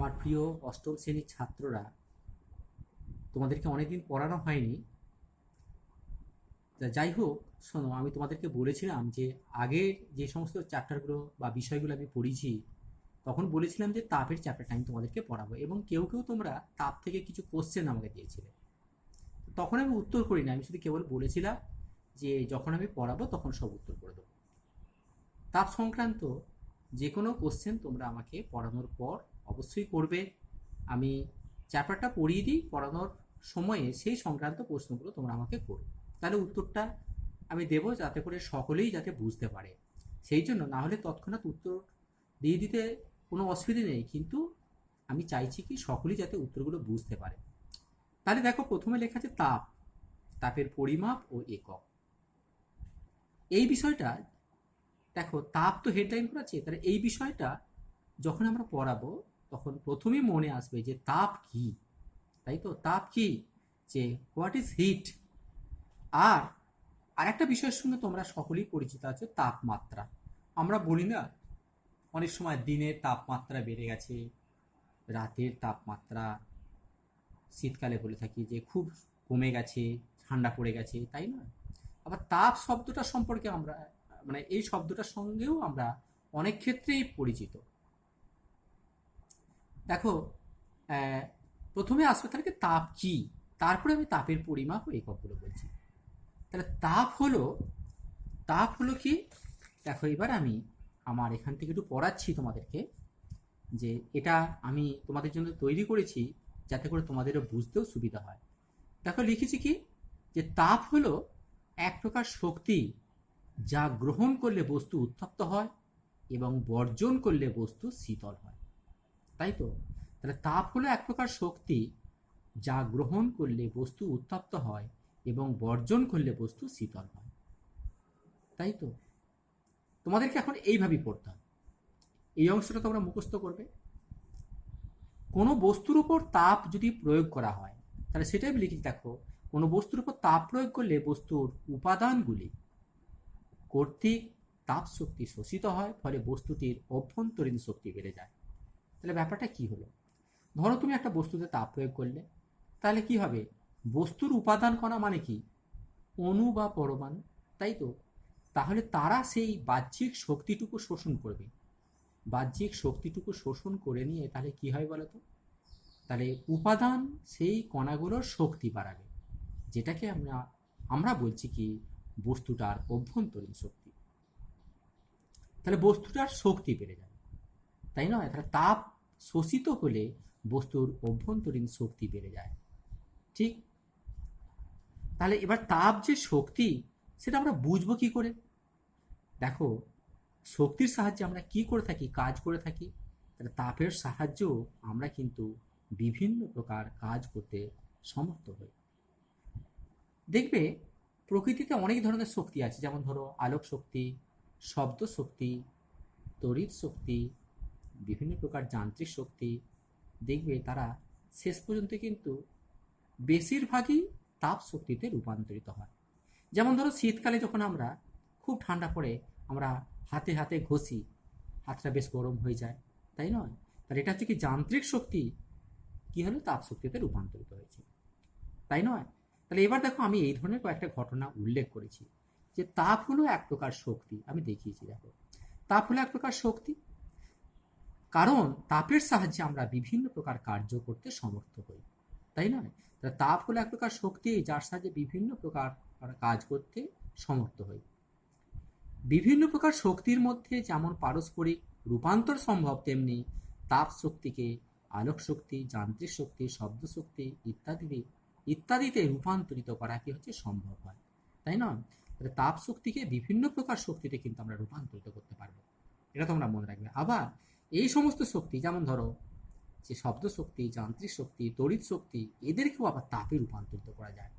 আমার প্রিয় অষ্টম শ্রেণীর ছাত্ররা, তোমাদেরকে অনেকদিন পড়ানো হয়নি। যাই হোক, শোনো, আমি তোমাদেরকে বলেছিলাম যে আগের যে সমস্ত চ্যাপ্টারগুলো বা বিষয়গুলো আমি পড়িয়েছি, তখন বলেছিলাম যে তাপের চ্যাপ্টারটা আমি তোমাদেরকে পড়াবো, এবং কেউ কেউ তোমরা তাপ থেকে কিছু কোশ্চেন আমাকে দিয়েছিলে। তখন আমি উত্তর করি না, আমি শুধু কেবল বলেছিলাম যে যখন আমি পড়াবো তখন সব উত্তর করে দেবো। তাপ সংক্রান্ত যে কোনো কোশ্চেন তোমরা আমাকে পড়ানোর পর অবশ্যই করবে। আমি চ্যাপ্টারটা পড়িয়ে দিই, পড়ানোর সময়ে সেই সংক্রান্ত প্রশ্নগুলো তোমরা আমাকে করো, তাহলে উত্তরটা আমি দেবো যাতে করে সকলেই যাতে বুঝতে পারে। সেই জন্য না হলে তৎক্ষণাৎ উত্তর দিয়ে দিতে কোনো অসুবিধে নেই, কিন্তু আমি চাইছি কি সকলেই যাতে উত্তরগুলো বুঝতে পারে। তাহলে দেখো, প্রথমে লেখা আছে তাপ, তাপের পরিমাপ ও একক। এই বিষয়টা দেখো, তাপ তো হেডলাইন করা আছে, তাহলে এই বিষয়টা যখন আমরা পড়াবো তখন প্রথমেই মনে আসবে যে তাপ কি, তাই তো? তাপ কি, যে হোয়াট ইজ হিট। আর আরেকটা বিষয়ের সঙ্গে তোমরা সকলেই পরিচিত আছো, তাপমাত্রা। আমরা বলি না অনেক সময় দিনের তাপমাত্রা বেড়ে গেছে, রাতের তাপমাত্রা, শীতকালে বলে থাকি যে খুব কমে গেছে, ঠান্ডা পড়ে গেছে, তাই না? আবার তাপ শব্দটা সম্পর্কে আমরা, মানে এই শব্দটার সঙ্গেও আমরা অনেক ক্ষেত্রেই পরিচিত। দেখো, প্রথমে আসবে তাহলে তাপ কি, তারপরে আমি তাপের পরিমাপ ও এককগুলো বলছি। তাহলে তাপ হলো কি, দেখো এবার আমি আমার এখান থেকে একটু পড়াচ্ছি তোমাদেরকে, যে এটা আমি তোমাদের জন্য তৈরি করেছি যাতে করে তোমাদেরও বুঝতেও সুবিধা হয়। দেখো লিখেছি কি, যে তাপ হলো এক প্রকার শক্তি যা গ্রহণ করলে বস্তু উত্তপ্ত হয় এবং বর্জন করলে বস্তু শীতল হয়, তাই তো? তাহলে তাপ হলো এক প্রকার শক্তি যা গ্রহণ করলে বস্তু উত্তপ্ত হয় এবং বর্জন করলে বস্তু শীতল হয়, তাই তো? তোমাদেরকে এখন এইভাবেই পড়তে হবে, এই অংশটা তোমরা মুখস্থ করবে। কোনো বস্তুর উপর তাপ যদি প্রয়োগ করা হয়, তাহলে সেটাই আমি লিখেছি। দেখো, কোনো বস্তুর উপর তাপ প্রয়োগ করলে বস্তুর উপাদানগুলি কর্তৃক তাপ শক্তি শোষিত হয়, ফলে বস্তুটির অভ্যন্তরীণ শক্তি বেড়ে যায়। তাহলে ব্যাপারটা কি হলো? ধরো তুমি একটা বস্তুতে তাপ প্রয়োগ করলে, তাহলে কি হবে? বস্তুর উপাদান কণা মানে কি? অণু বা পরমাণু, তাই তো? তাহলে তারা সেই বাহ্যিক শক্তিটুকু শোষণ করবে, বাহ্যিক শক্তিটুকু শোষণ করে নিয়ে তাহলে কি হয় বলতো? তাহলে উপাদান সেই কণাগুলোর শক্তি বাড়াবে, যেটাকে আমরা আমরা বলছি কি বস্তুটার অভ্যন্তরীণ শক্তি। তাহলে বস্তুটার শক্তি বেড়ে যাবে, তাই নয়? তাহলে তাপ শোষিত হলে বস্তুর অভ্যন্তরীণ শক্তি বেড়ে যায়, ঠিক? তাহলে এবার তাপ যে শক্তি, সেটা আমরা বুঝবো কি করে? দেখো, শক্তির সাহায্যে আমরা কি করে থাকি, কাজ করে থাকি। তাহলে তাপের সাহায্যেও আমরা কিন্তু বিভিন্ন প্রকার কাজ করতে সমর্থ হই। দেখবে, প্রকৃতিতে অনেক ধরনের শক্তি আছে, যেমন ধরো আলোক শক্তি, শব্দ শক্তি, তড়িৎ শক্তি, বিভিন্ন প্রকার যান্ত্রিক শক্তি। দেখবে তারা শেষ পর্যন্ত কিন্তু বেশিরভাগই তাপ শক্তিতে রূপান্তরিত হয়। যেমন ধরো শীতকালে যখন আমরা খুব ঠান্ডা পড়ে, আমরা হাতে হাতে ঘষি, হাতটা বেশ গরম হয়ে যায়, তাই নয়? তাহলে এটা হচ্ছে কি যান্ত্রিক শক্তি কি হলো, তাপ শক্তিতে রূপান্তরিত হয়েছে, তাই নয়? তাহলে এবার দেখো, আমি এই ধরনের কয়েকটা ঘটনা উল্লেখ করেছি, যে তাপ হলো এক প্রকার শক্তি। আমি দেখিয়েছি, দেখো, তাপ হলো এক প্রকার শক্তি, কারণ তাপের সাহায্যে আমরা বিভিন্ন প্রকার কার্য করতে সমর্থ হই, তাই নয়? তাহলে তাপ হলো এক প্রকার শক্তি যার সাহায্যে বিভিন্ন প্রকার কাজ করতে সমর্থ হই। বিভিন্ন প্রকার শক্তির মধ্যে যেমন পারস্পরিক রূপান্তর সম্ভব, তেমনি তাপ শক্তিকে আলোক শক্তি, যান্ত্রিক শক্তি, শব্দ শক্তি ইত্যাদিতে রূপান্তরিত করা কি হচ্ছে সম্ভব হয়, তাই না? তাহলে তাপ শক্তিকে বিভিন্ন প্রকার শক্তিতে কিন্তু আমরা রূপান্তরিত করতে পারবো, এটা তোমরা মনে রাখবে। আবার এই সমস্ত শক্তি, যেমন ধরো যে শব্দ শক্তি, যান্ত্রিক শক্তি, তড়িৎ শক্তি, এদেরকেও আবার তাপে রূপান্তরিত করা যায়।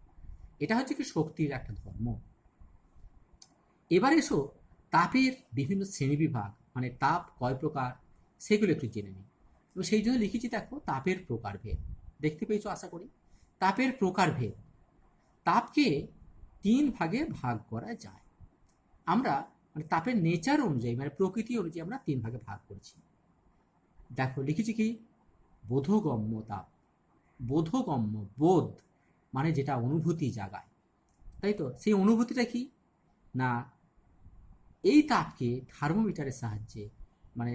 এটা হচ্ছে কি শক্তির একটা ধর্ম। এবার এসো তাপের বিভিন্ন শ্রেণীবিভাগ, মানে তাপ কয় প্রকার, সেগুলো একটু জেনে নিই। এবং সেই জন্য লিখেছি, দেখো, তাপের প্রকারভেদ। দেখতে পেয়েছো আশা করি। তাপের প্রকারভেদ, তাপকে 3 ভাগে ভাগ করা যায়। আমরা মানে তাপের নেচার অনুযায়ী, মানে প্রকৃতি অনুযায়ী আমরা 3 ভাগে ভাগ করছি। দেখো লিখেছি কি, বোধগম্য তাপ। বোধগম্য, বোধ মানে যেটা অনুভূতি জাগায়, তাই তো? সেই অনুভূতিটা কি না, এই তাপকে থার্মোমিটারের সাহায্যে, মানে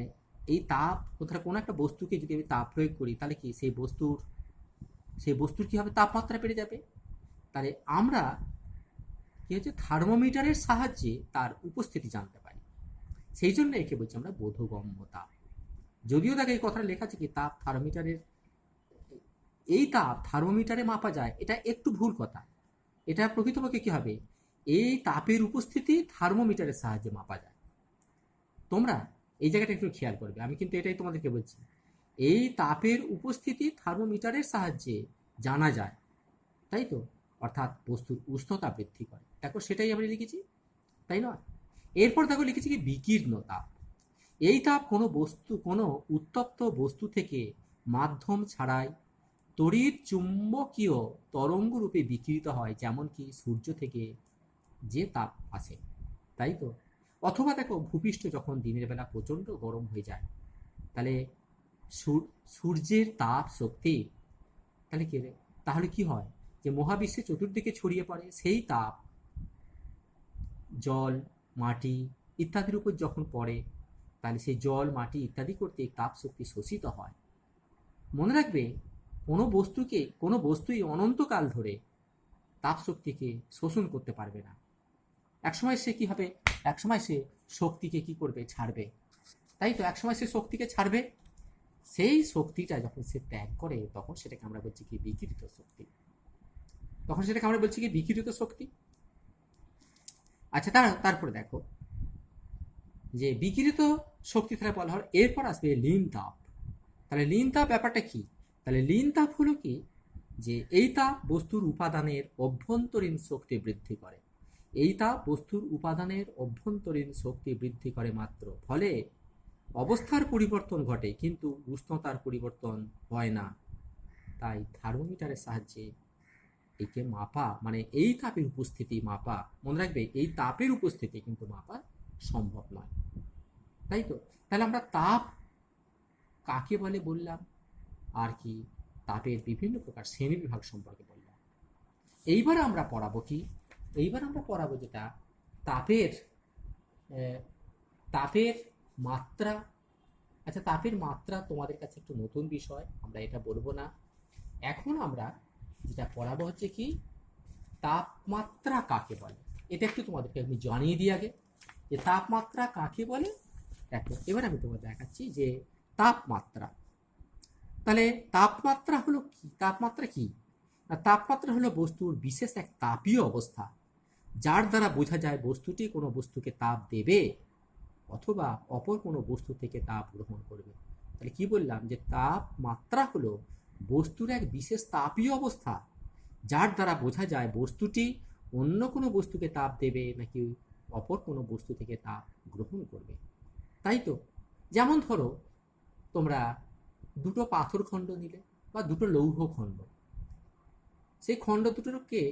এই তাপ কোথাও কোনো একটা বস্তুকে যদি আমি তাপ প্রয়োগ করি, তাহলে কি সেই বস্তুর কি হবে, তাপমাত্রা বেড়ে যাবে। তাহলে আমরা কি হচ্ছে, থার্মোমিটারের সাহায্যে তার উপস্থিতি জানতে পারি। সেই জন্য একে বলছি আমরা বোধগম্য তাপ। যদিও দেখো এই কথাটা লেখা আছে কি তাপ থার্মোমিটারের, এই তাপ থার্মোমিটারে মাপা যায়, এটা একটু ভুল কথা। এটা প্রকৃতপক্ষে কি হবে, এই তাপের উপস্থিতি থার্মোমিটারের সাহায্যে মাপা যায়। তোমরা এই জায়গাটা একটু খেয়াল করবে, আমি কিন্তু এটাই তোমাদেরকে বলছি। এই তাপের উপস্থিতি থার্মোমিটারের সাহায্যে জানা যায়, তাই তো? অর্থাৎ বস্তুর উষ্ণতা বৃদ্ধি করে। দেখো সেটাই আমরা লিখেছি, তাই নয়? এরপর দেখো লিখেছি কি বিকীর্ণ তাপ। এই তাপ কোনো উত্তপ্ত বস্তু থেকে মাধ্যম ছাড়াই তড়িৎ চুম্বকীয় তরঙ্গ রূপে বিকিরিত হয়, যেমন কি সূর্য থেকে যে তাপ আসে, তাই তো? অথবা দেখো ভূপৃষ্ঠ যখন দিনের বেলা প্রচণ্ড গরম হয়ে যায়, তাহলে সূর্যের তাপ শক্তি তাহলে কি হয়, যে মহাবিশ্বে চতুর্দিকে ছড়িয়ে পড়ে, সেই তাপ জল, মাটি ইত্যাদির উপর যখন পড়ে, তাহলে সেই জল, মাটি ইত্যাদি করতে তাপ শক্তি শোষিত হয়। মনে রাখবে, কোনো বস্তুই অনন্তকাল ধরে তাপ শক্তিকে শোষণ করতে পারবে না। একসময় সে কি হবে, একসময় সে শক্তিকে কি করবে, ছাড়বে, তাই তো? একসময় সে শক্তিকে ছাড়বে। সেই শক্তিটা যখন সে ত্যাগ করে, তখন সেটাকে আমরা বলছি কি বিকিরিত শক্তি। আচ্ছা, তারপরে দেখো যে বিকিরিত শক্তি তাহলে বলা হয়। এরপর আসবে লীন তাপ। তাহলে লীন তাপ ব্যাপারটা কি? তাহলে লীন তাপ হলো কি, যে এই তাপ বস্তুর উপাদানের অভ্যন্তরীণ শক্তি বৃদ্ধি করে। এই তাপ বস্তুর উপাদানের অভ্যন্তরীণ শক্তি বৃদ্ধি করে মাত্র, ফলে অবস্থার পরিবর্তন ঘটে, কিন্তু উষ্ণতার পরিবর্তন হয় না। তাই থার্মোমিটারের সাহায্যে একে মাপা, মানে এই তাপের উপস্থিতি মাপা, মনে রাখবে এই তাপের উপস্থিতি কিন্তু মাপা সম্ভব নয়, তাই তো? তাহলে আমরা তাপ কাকে বলে বললাম, আর কি তাপের বিভিন্ন প্রকার শ্রেণী বিভাগ সম্পর্কে বললাম। এইবার আমরা পড়াবো যেটা তাপের মাত্রা। আচ্ছা, তাপের মাত্রা তোমাদের কাছে একটু নতুন বিষয়, আমরা এটা বলবো না। এখন আমরা যেটা পড়াবো হচ্ছে কি, তাপমাত্রা কাকে বলে। এটা একটু তোমাদেরকে আমি জানিয়ে দিই আগে, যে তাপমাত্রা কাকে বলে। দেখো এবার আমি তোমাদের দেখাচ্ছি যে তাপমাত্রা। তাহলে তাপমাত্রা কি? তাপমাত্রা হলো বস্তুর বিশেষ এক তাপীয় অবস্থা, যার দ্বারা বোঝা যায় বস্তুটি কোনো বস্তুকে তাপ দেবে অথবা অপর কোনো বস্তু থেকে তাপ গ্রহণ করবে। তাহলে কি বললাম, যে তাপমাত্রা হলো বস্তুর এক বিশেষ তাপীয় অবস্থা, যার দ্বারা বোঝা যায় বস্তুটি অন্য কোনো বস্তুকে তাপ দেবে নাকি অপর কোনো বস্তু থেকে তাপ গ্রহণ করবে, তাই তো? যেমন ধরো তোমরা দুটো পাথর খণ্ড নিলে বা দুটো লৌহ খণ্ড, সেই খণ্ড দুটোকে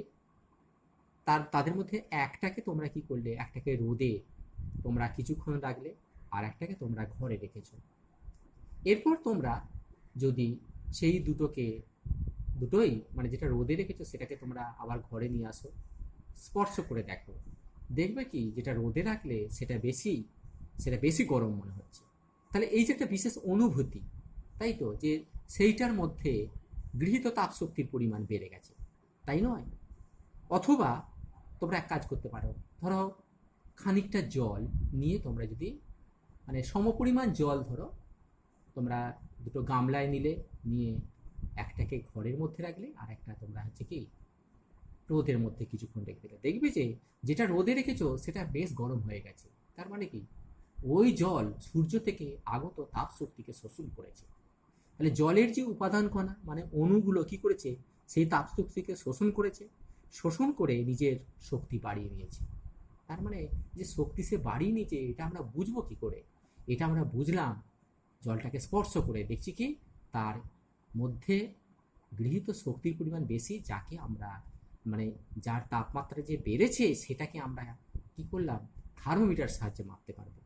তাদের মধ্যে একটাকে তোমরা কি করলে, একটাকে রোদে তোমরা কিছুক্ষণ রাখলে, আর একটাকে তোমরা ঘরে রেখেছো। এরপর তোমরা যদি সেই দুটোই মানে যেটা রোদে রেখেছো সেটাকে তোমরা আবার ঘরে নিয়ে আসো, স্পর্শ করে দেখো, দেখবে কি যেটা রোদে রাখলে সেটা বেশি গরম মনে হচ্ছে। তাহলে এই যে একটা বিশেষ অনুভূতি, তাই তো, যে সেইটার মধ্যে গৃহীত তাপ শক্তির পরিমাণ বেড়ে গেছে, তাই নয়? অথবা তোমরা এক কাজ করতে পারো, ধরো খানিকটা জল নিয়ে তোমরা যদি মানে সমপরিমাণ জল ধরো তোমরা দুটো গামলায় নিয়ে একটাকে ঘরের মধ্যে রাখলে, আর একটা তোমরা হচ্ছে কি রোদের মধ্যে কিছুক্ষণ রেখে দিলে, দেখবে যে যেটা রোদে রেখেছো সেটা বেশ গরম হয়ে গেছে। তার মানে কি, ওই জল সূর্য থেকে আগত তাপ শক্তিকে শোষণ করেছে। তাহলে জলের যে উপাদান কণা মানে অণুগুলো কি করেছে, সেই তাপ শক্তিকে শোষণ করে নিজের শক্তি বাড়িয়ে নিয়েছে। তার মানে যে শক্তি সে বাড়িয়ে নিয়েছে, এটা আমরা বুঝবো কি করে? এটা আমরা বুঝলাম জলটাকে স্পর্শ করে, দেখছি কি তার মধ্যে গৃহীত শক্তির পরিমাণ বেশি, যাকে আমরা মানে যার তাপমাত্রা যে বেড়েছে সেটাকে আমরা কি করলাম, থার্মোমিটার সাহায্যে মাপতে পারবো।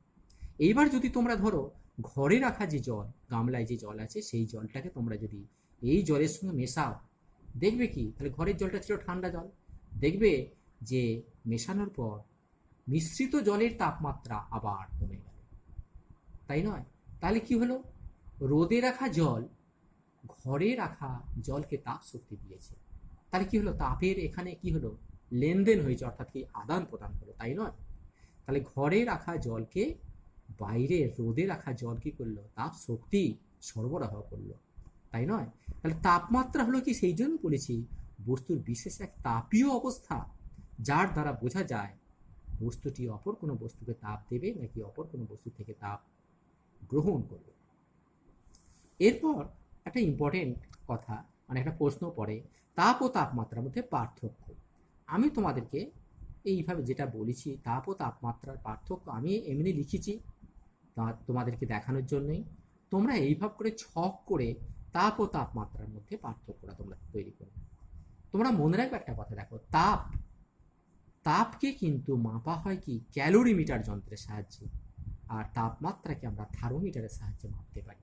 এইবার যদি তোমরা ধরো ঘরে রাখা যে জল, গামলায় যে জল আছে, সেই জলটাকে তোমরা যদি এই জলের সঙ্গে মেশাও, দেখবে কি, তাহলে ঘরের জলটা ছিল ঠান্ডা জল, দেখবে যে মেশানোর পর মিশ্রিত জলের তাপমাত্রা আবার কমে গেল, তাই নয়? তাহলে কি হলো, রোদে রাখা জল ঘরে রাখা জলকে তাপ শক্তি দিয়েছে। তাহলে কি হলো, তাপের এখানে কি হলো, লেনদেন হয়েছে, অর্থাৎ কি আদান প্রদান হলো, তাই নয়? তাহলে ঘরে রাখা জলকে বাইরে রোদে রাখা জল কি করলো, তাপ শক্তি সরবরাহ করলো, তাই নয়? তাহলে তাপমাত্রা হলো কি, সেই জন্য বলেছি বস্তুর বিশেষ এক তাপীয় অবস্থা, যার দ্বারা বোঝা যায় বস্তুটি অপর কোনো বস্তুকে তাপ দেবে নাকি অপর কোনো বস্তু থেকে তাপ গ্রহণ করবে। এরপর একটা ইম্পর্টেন্ট কথা, মানে একটা প্রশ্ন পড়ে, তাপ ও তাপমাত্রার মধ্যে পার্থক্য। আমি তোমাদেরকে এইভাবে যেটা বলেছি, তাপ ও তাপমাত্রার পার্থক্য আমি এমনি লিখেছি তোমাদেরকে দেখানোর জন্যই। তোমরা এইভাবে করে ছক করে তাপ ও তাপমাত্রার মধ্যে পার্থক্যটা তোমরা তৈরি করবে। তোমরা মনে রাখবে একটা কথা, দেখো, তাপকে কিন্তু মাপা হয় কি ক্যালোরিমিটার যন্ত্রের সাহায্যে, আর তাপমাত্রাকে আমরা থার্মোমিটারের সাহায্যে মাপতে পারি,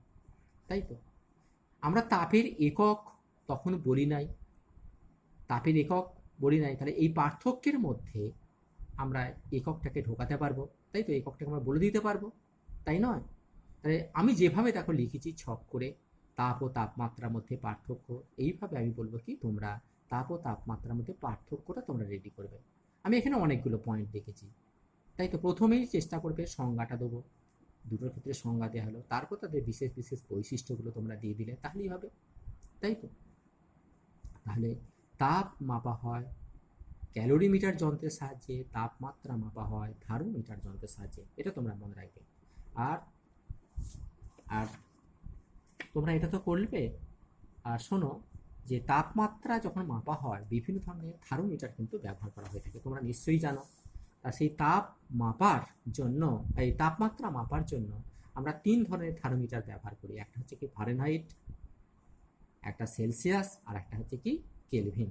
তাই তো? আমরা তাপের একক তখন বলি নাই, তাহলে এই পার্থক্যের মধ্যে আমরা এককটাকে ঢোকাতে পারবো, তাই তো? এককটাকে আমরা বলে দিতে পারবো, তাই নয়? তাহলে আমি যেভাবে দেখো লিখেছি ছক করে, তাপ ও তাপমাত্রার মধ্যে পার্থক্য, এইভাবে আমি বলবো কি তোমরা তাপ ও তাপমাত্রার মধ্যে পার্থক্যটা তোমরা রেডি করবে। আমি এখানে অনেকগুলো পয়েন্ট দেখেছি, তাই তো? প্রথমেই চেষ্টা করবে সংজ্ঞাটা দেবো, দুটোর ক্ষেত্রে সংজ্ঞা দেওয়া হলো, তারপর তাদের বিশেষ বিশেষ বৈশিষ্ট্যগুলো তোমরা দিয়ে দিলে, তাহলেই হবে, তাই তো? তাহলে তাপ মাপা হয় ক্যালোরিমিটার যন্ত্রের সাহায্যে, তাপমাত্রা মাপা হয় থার্মোমিটার যন্ত্রের সাহায্যে, এটা তোমরা মনে রাখবে। আর আর তোমরা এটা তো করবে। আর শোনো, যে তাপমাত্রা যখন মাপা হয় বিভিন্ন ধরনের থার্মোমিটার কিন্তু ব্যবহার করা হয়ে থাকে, তোমরা নিশ্চয়ই জানো। আর সেই তাপমাত্রা মাপার জন্য আমরা 3 ধরনের থার্মোমিটার ব্যবহার করি। একটা হচ্ছে কি ফারেনহাইট, একটা সেলসিয়াস, আর একটা হচ্ছে কি কেলভিন।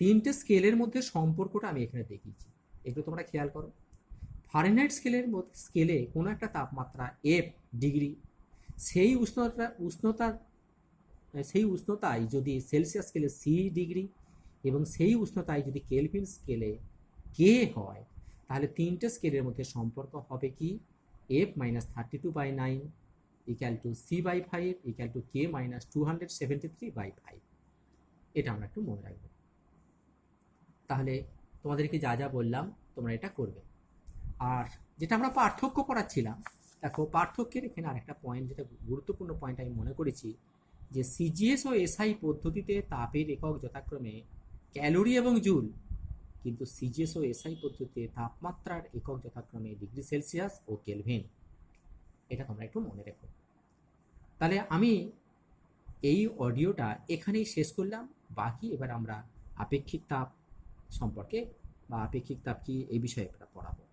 3টে স্কেলের মধ্যে সম্পর্কটা আমি এখানে দেখিয়েছি, এগুলো তোমরা খেয়াল করো। ফারেনহাইট স্কেলে কোনো একটা তাপমাত্রা F ডিগ্রি, সেই উষ্ণতায় যদি সেলসিয়াস স্কেলে C ডিগ্রি, এবং সেই উষ্ণতায় যদি কেলভিন স্কেলে K হয়, তাহলে 3টে স্কেলের মধ্যে সম্পর্ক হবে কি F - 32/9 = C/5 = K - 273/5। এটা আমরা একটু মনে রাখবো। তাহলে তোমাদেরকে যা যা বললাম তোমরা এটা করবে। আর যেটা আমরা পার্থক্য পড়াচ্ছিলাম, দেখো পার্থক্যের এখানে আরেকটা পয়েন্ট, যেটা গুরুত্বপূর্ণ পয়েন্ট আমি মনে করেছি, যে সিজিএস ও এসআই পদ্ধতিতে তাপের একক যথাক্রমে ক্যালোরি এবং জুল, কিন্তু সিজিএস ও এসআই পদ্ধতিতে তাপমাত্রার একক যথাক্রমে ডিগ্রি সেলসিয়াস ও কেলভিন। এটা তোমরা একটু মনে রেখো। তাহলে আমি এই অডিওটা এখানেই শেষ করলাম। বাকি এবার আমরা আপেক্ষিক তাপ সম্পর্কে, বা আপেক্ষিক তাপ কি, এই বিষয়ে পড়াবো।